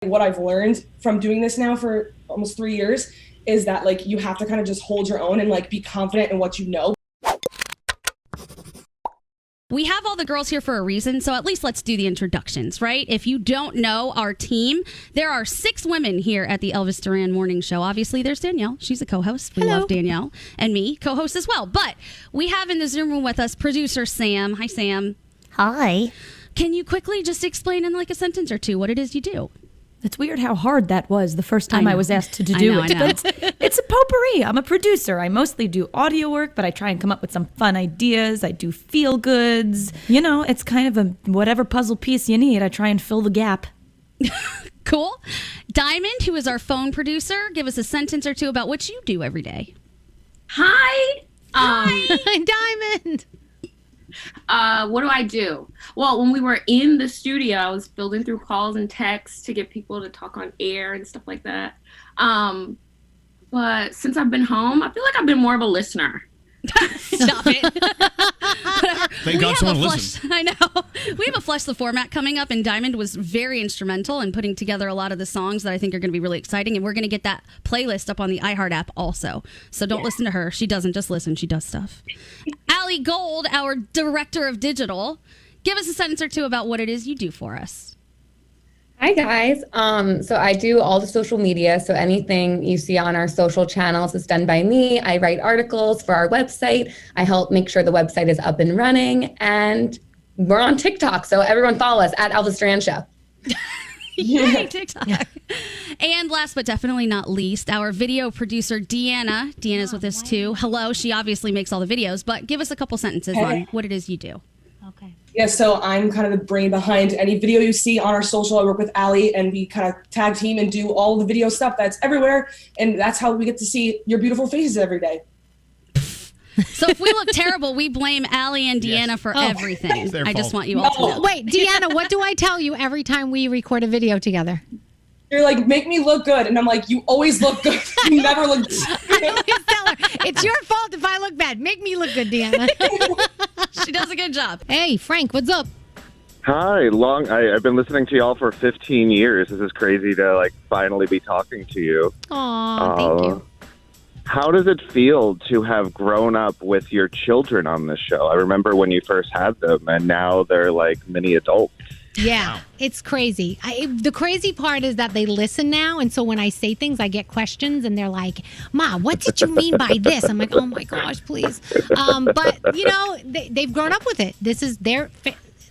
What I've learned from doing this now for almost 3 years is that like you have to kind of just hold your own and like be confident in what you know. We have all the girls here for a reason, so at least let's do the introductions, right? If you don't know our team, there are 6 women here at the Elvis Duran Morning Show. Obviously, there's Danielle. She's a co-host. We love Danielle. And me, co-host as well. But we have in the Zoom room with us producer Sam. Hi, Sam. Hi. Can you quickly just explain in like a sentence or two what it is you do? It's weird how hard that was the first time I was asked to do it. I know. But it's a potpourri. I'm a producer. I mostly do audio work, but I try and come up with some fun ideas. I do feel goods. You know, it's kind of a whatever puzzle piece you need. I try and fill the gap. Cool. Diamond, who is our phone producer, give us a sentence or two about what you do every day. Hi. Diamond. What do I do? Well, when we were in the studio, I was building through calls and texts to get people to talk on air and stuff like that. But since I've been home, I feel like I've been more of a listener. Stop it. Thank God someone listened. I know. We have a Flush the Format coming up, and Diamond was very instrumental in putting together a lot of the songs that I think are going to be really exciting, and we're going to get that playlist up on the iHeart app also. So don't listen to her. She doesn't just listen. She does stuff. Allie Gold, our director of digital, give us a sentence or two about what it is you do for us. Hi guys. So I do all the social media. So anything you see on our social channels is done by me. I write articles for our website. I help make sure the website is up and running. And we're on TikTok. So everyone follow us at Elvis Duran Show. Yay, TikTok. Yeah. And last but definitely not least, our video producer, Deanna. Deanna's with us too. Hello. She obviously makes all the videos, but give us a couple sentences on what it is you do. Okay. Yeah, so I'm kind of the brain behind any video you see on our social. I work with Allie, and we kind of tag team and do all the video stuff that's everywhere. And that's how we get to see your beautiful faces every day. So if we look terrible, we blame Allie and Deanna for everything. I just want you all to know. Wait, Deanna, what do I tell you every time we record a video together? You're like, make me look good. And I'm like, you always look good. You never look good. I always tell her, it's your fault if I look bad. Make me look good, Deanna. She does a good job. Hey, Frank, what's up? Hi, I've been listening to y'all for 15 years. This is crazy to finally be talking to you. Aw, thank you. How does it feel to have grown up with your children on this show? I remember when you first had them, and now they're like mini adults. Yeah, it's crazy. The crazy part is that they listen now, and so when I say things, I get questions, and they're like, "Ma, what did you mean by this?" I'm like, "Oh my gosh, please!" But you know, they've grown up with it. This is their.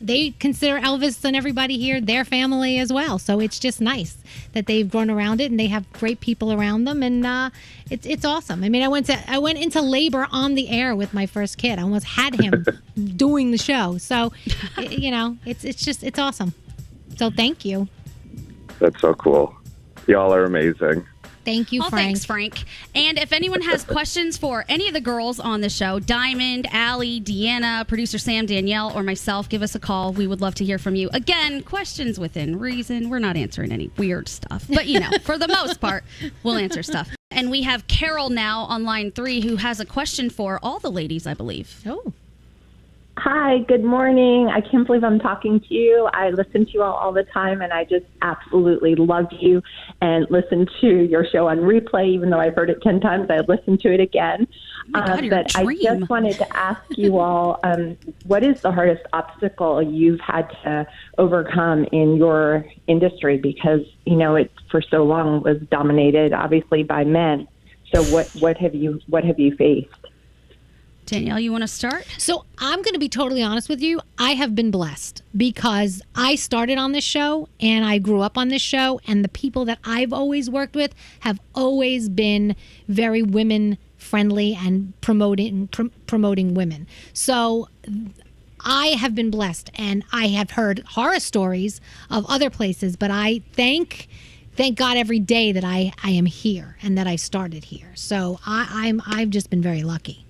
They consider Elvis and everybody here their family as well. So it's just nice that they've grown around it and they have great people around them, and it's awesome. I mean, I went into labor on the air with my first kid. I almost had him doing the show. So, you know, it's awesome. So thank you. That's so cool. Y'all are amazing. Thank you, Frank. Thanks, Frank. And if anyone has questions for any of the girls on the show, Diamond, Allie, Deanna, producer Sam, Danielle, or myself, give us a call. We would love to hear from you. Again, questions within reason. We're not answering any weird stuff. But, you know, for the most part, we'll answer stuff. And we have Carol now on line 3 who has a question for all the ladies, I believe. Oh. Hi, good morning. I can't believe I'm talking to you. I listen to you all the time, and I just absolutely love you and listen to your show on replay. Even though I've heard it 10 times, I listen to it again. Oh my God, but I just wanted to ask you all, what is the hardest obstacle you've had to overcome in your industry? Because, you know, it for so long was dominated, obviously, by men. So what have you faced? Danielle, you want to start? So I'm going to be totally honest with you. I have been blessed because I started on this show and I grew up on this show, and the people that I've always worked with have always been very women friendly and promoting women. So I have been blessed, and I have heard horror stories of other places, but I thank God every day that I am here and that I started here. So I've just been very lucky.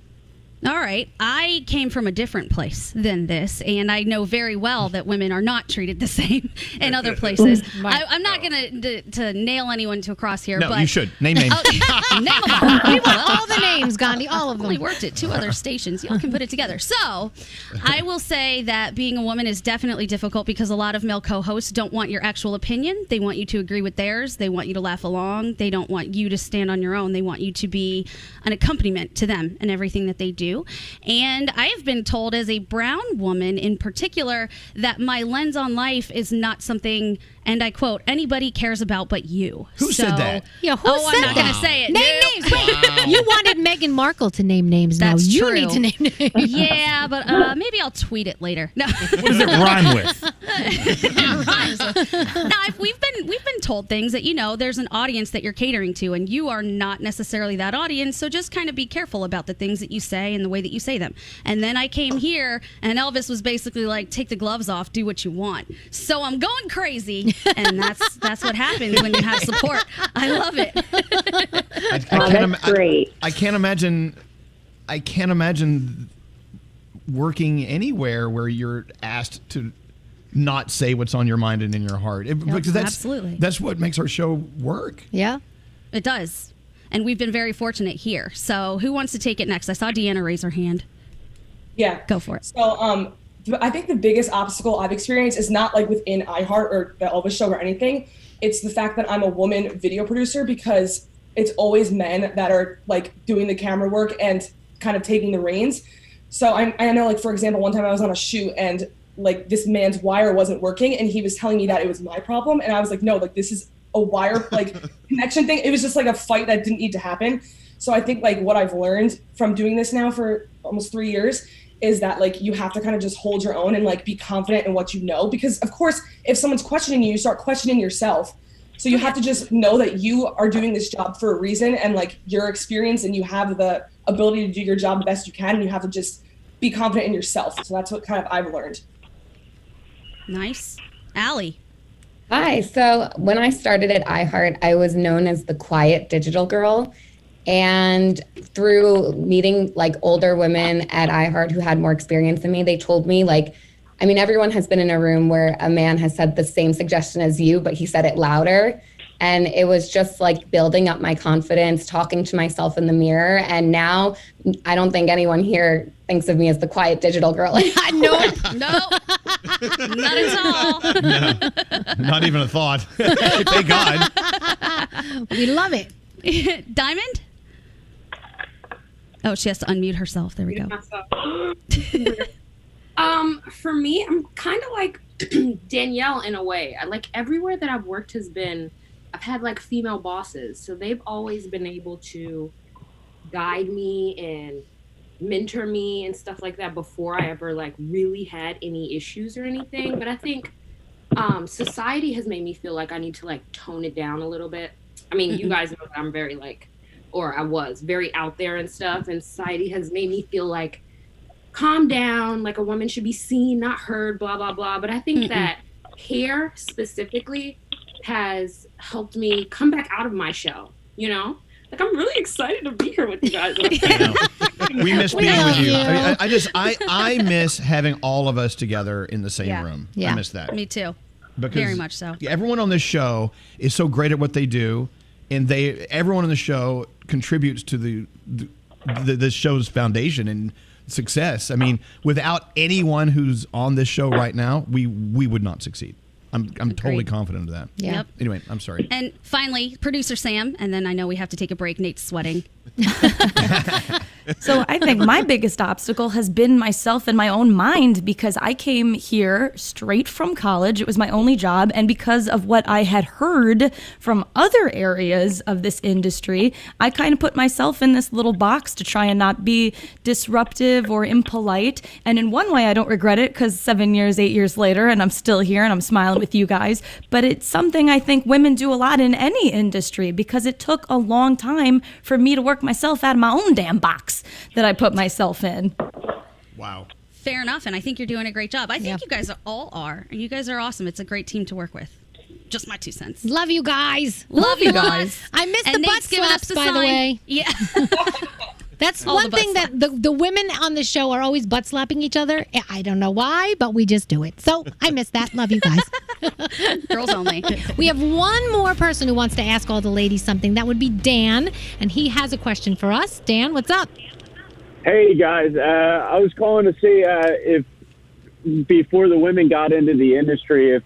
All right. I came from a different place than this, and I know very well that women are not treated the same in other places. I'm not going to nail anyone to a cross here. No, but you should. Name names. Name them all. We want all the names, Gandhi, all of them. I only worked at 2 other stations. Y'all can put it together. So I will say that being a woman is definitely difficult because a lot of male co-hosts don't want your actual opinion. They want you to agree with theirs. They want you to laugh along. They don't want you to stand on your own. They want you to be an accompaniment to them and everything that they do. And I have been told as a brown woman in particular that my lens on life is not something, and I quote, anybody cares about but you. Who said that? Yeah, who said I'm not going to that? say it. Name names. Wait, you wanted Meghan Markle to name names. That's now you true. need to name names. Yeah, but maybe I'll tweet it later. No. What does it rhyme with? Now, we've been told things that, there's an audience that you're catering to, and you are not necessarily that audience, so just kind of be careful about the things that you say and the way that you say them. And then I came here, and Elvis was basically like, take the gloves off, do what you want. So I'm going crazy, and that's what happens when you have support. I love it. That's great. I can't imagine working anywhere where you're asked to not say what's on your mind and in your heart. Because absolutely. That's what makes our show work. Yeah. It does. And we've been very fortunate here. So who wants to take it next? I saw Deanna raise her hand. Yeah. Go for it. So I think the biggest obstacle I've experienced is not like within iHeart or the Elvis show or anything. It's the fact that I'm a woman video producer, because it's always men that are like doing the camera work and kind of taking the reins. So I know, like, for example, one time I was on a shoot and like this man's wire wasn't working and he was telling me that it was my problem. And I was like, no, like this is a wire like connection thing. It was just like a fight that didn't need to happen. So I think like what I've learned from doing this now for almost 3 years is that like you have to kind of just hold your own and like be confident in what you know, because of course if someone's questioning you, you start questioning yourself. So you have to just know that you are doing this job for a reason, and like your experience, and you have the ability to do your job the best you can, and you have to just be confident in yourself. So that's what kind of I've learned. Nice. Allie. Hi. So when I started at iHeart, I was known as the quiet digital girl. And through meeting like older women at iHeart who had more experience than me, they told me like, I mean, everyone has been in a room where a man has said the same suggestion as you, but he said it louder. And it was just like building up my confidence, talking to myself in the mirror. And now I don't think anyone here thinks of me as the quiet digital girl. No, not at all. No, not even a thought. Thank God. We love it. Diamond? Oh, she has to unmute herself. There we go. For me, I'm kind of like Danielle in a way. I like everywhere that I've worked I've had like female bosses, so they've always been able to guide me and mentor me and stuff like that before I ever like really had any issues or anything. But I think society has made me feel like I need to like tone it down a little bit. I mean, you guys know that I'm very I was very out there and stuff, and society has made me feel like calm down, like a woman should be seen, not heard, blah, blah, blah. But I think that hair specifically has helped me come back out of my shell, Like, I'm really excited to be here with you guys. We miss being with you. I miss having all of us together in the same room. Yeah. I miss that. Me too. Because very much so. Everyone on this show is so great at what they do, and everyone on the show contributes to the show's foundation and success. I mean, without anyone who's on this show right now, we would not succeed. I'm totally confident of that. Yeah. Yep. Anyway, I'm sorry. And finally, producer Sam, and then I know we have to take a break. Nate's sweating. So I think my biggest obstacle has been myself and my own mind, because I came here straight from college. It was my only job. And because of what I had heard from other areas of this industry, I kind of put myself in this little box to try and not be disruptive or impolite. And in one way, I don't regret it, because 8 years later, and I'm still here and I'm smiling with you guys. But it's something I think women do a lot in any industry, because it took a long time for me to work myself out of my own damn box that I put myself in. Wow. Fair enough, and I think you're doing a great job. I think you guys all are, and you guys are awesome. It's a great team to work with. Just my 2 cents. Love you guys. Love you guys. I missed and the butt Nate's giving slaps, us the by sign. the way. Yeah. That's All one the thing butt that the women on the show are always butt slapping each other. I don't know why, but we just do it. So I miss that. Love you guys. Girls only. We have one more person who wants to ask all the ladies something. That would be Dan, and he has a question for us. Dan, what's up? Hey guys, I was calling to see if before the women got into the industry, if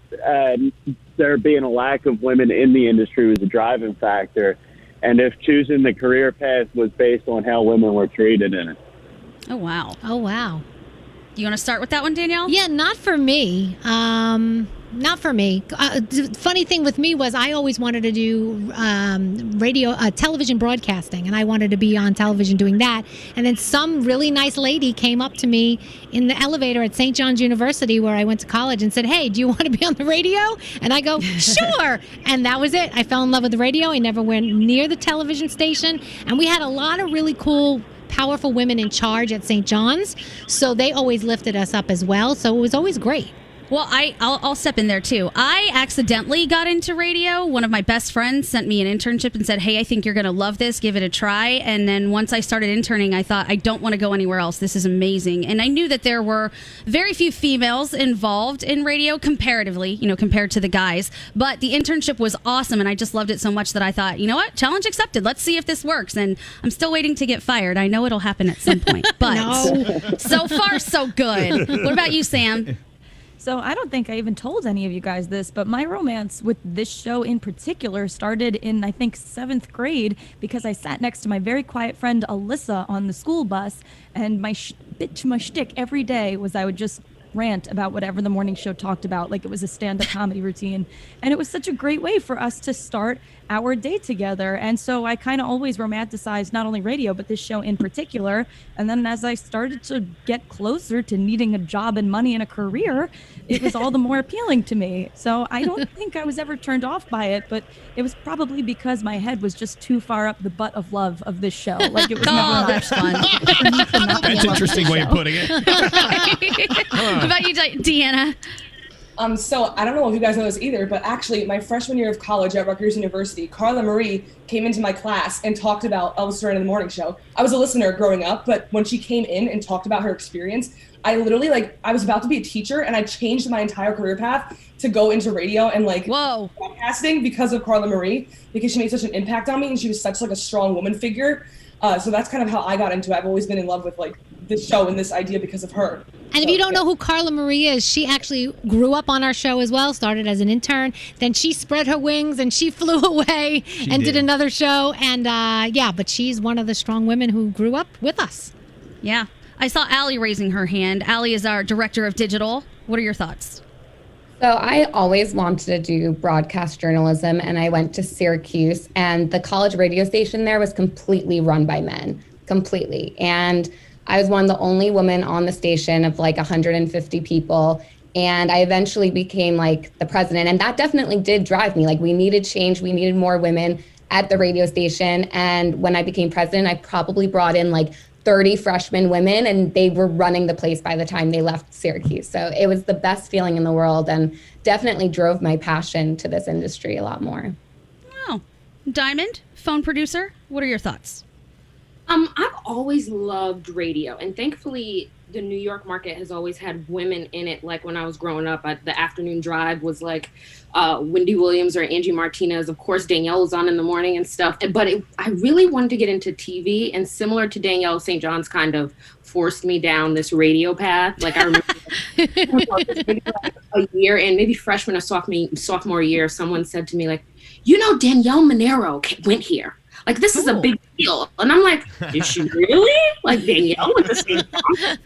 there being a lack of women in the industry was a driving factor, and if choosing the career path was based on how women were treated in it. Oh, wow. Oh, wow. You want to start with that one, Danielle? Yeah, not for me. Not for me. The funny thing with me was I always wanted to do television broadcasting, and I wanted to be on television doing that. And then some really nice lady came up to me in the elevator at St. John's University, where I went to college, and said, "Hey, do you want to be on the radio?" And I go, "Sure." And that was it. I fell in love with the radio. I never went near the television station. And we had a lot of really cool, powerful women in charge at St. John's, so they always lifted us up as well. So it was always great. Well, I'll step in there, too. I accidentally got into radio. One of my best friends sent me an internship and said, "Hey, I think you're going to love this. Give it a try." And then once I started interning, I thought, I don't want to go anywhere else. This is amazing. And I knew that there were very few females involved in radio comparatively, compared to the guys. But the internship was awesome, and I just loved it so much that I thought, you know what? Challenge accepted. Let's see if this works. And I'm still waiting to get fired. I know it'll happen at some point. But so far, so good. What about you, Sam? So I don't think I even told any of you guys this, but my romance with this show in particular started in, I think, 7th grade, because I sat next to my very quiet friend Alyssa on the school bus, and my shtick every day was I would just rant about whatever the morning show talked about, like it was a stand-up comedy routine. And it was such a great way for us to start our day together. And so I kind of always romanticized not only radio, but this show in particular. And then as I started to get closer to needing a job and money and a career, it was all the more appealing to me. So I don't think I was ever turned off by it, but it was probably because my head was just too far up the butt of love of this show. Like it was never that's fun. That's an interesting way of putting it. What about you, Deanna? So I don't know if you guys know this either, but actually my freshman year of college at Rutgers University, Carla Marie came into my class and talked about Elvis Duran in the morning show. I was a listener growing up, but when she came in and talked about her experience, I literally, I was about to be a teacher, and I changed my entire career path to go into radio and broadcasting because of Carla Marie, because she made such an impact on me, and she was such a strong woman figure. So that's kind of how I got into it. I've always been in love with this show and this idea because of her. And if you don't know who Carla Marie is, she actually grew up on our show as well, started as an intern. Then she spread her wings and she flew away and did another show. And but she's one of the strong women who grew up with us. Yeah. I saw Allie raising her hand. Allie is our director of digital. What are your thoughts? So I always wanted to do broadcast journalism, and I went to Syracuse, and the college radio station there was completely run by men, completely. And I was one of the only women on the station of 150 people. And I eventually became the president. And that definitely did drive me. We needed change. We needed more women at the radio station. And when I became president, I probably brought in 30 freshman women, and they were running the place by the time they left Syracuse. So it was the best feeling in the world, and definitely drove my passion to this industry a lot more. Oh, Diamond, phone producer, what are your thoughts? I've always loved radio, and thankfully the New York market has always had women in it. When I was growing up, the afternoon drive was Wendy Williams or Angie Martinez. Of course, Danielle was on in the morning and stuff. But I really wanted to get into TV, and similar to Danielle, St. John's kind of forced me down this radio path. I remember a year in, maybe freshman or sophomore year, someone said to me, Danielle Monaro went here. This is a big deal. And I'm like, is she really? Danielle with the same song?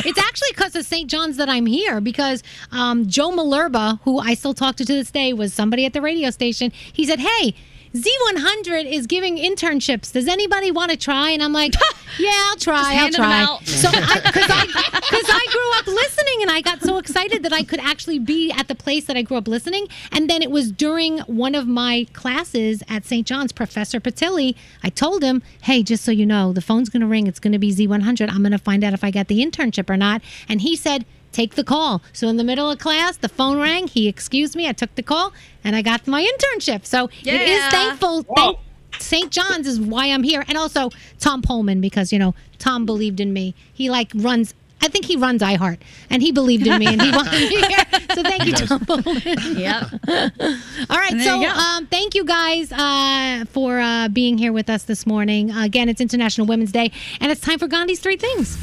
It's actually because of St. John's that I'm here, because Joe Malerba, who I still talk to this day, was somebody at the radio station. He said, "Hey, Z100 is giving internships. Does anybody want to try?" And I'm like, "Yeah, I'll try. I'll try." So, because I grew up listening, and I got so excited that I could actually be at the place that I grew up listening. And then it was during one of my classes at St. John's, Professor Patilli. I told him, "Hey, just so you know, the phone's going to ring. It's going to be Z100. I'm going to find out if I got the internship or not." And he said, "Take the call." So in the middle of class, the phone rang. He excused me. I took the call, and I got my internship. So it is St. John's is why I'm here. And also Tom Pullman, because, Tom believed in me. He runs iHeart, and he believed in me, and he wanted me here. So thank you, Tom Pullman. Yep. All right. So thank you guys for being here with us this morning. Again, it's International Women's Day, and it's time for Gandhi's 3 Things.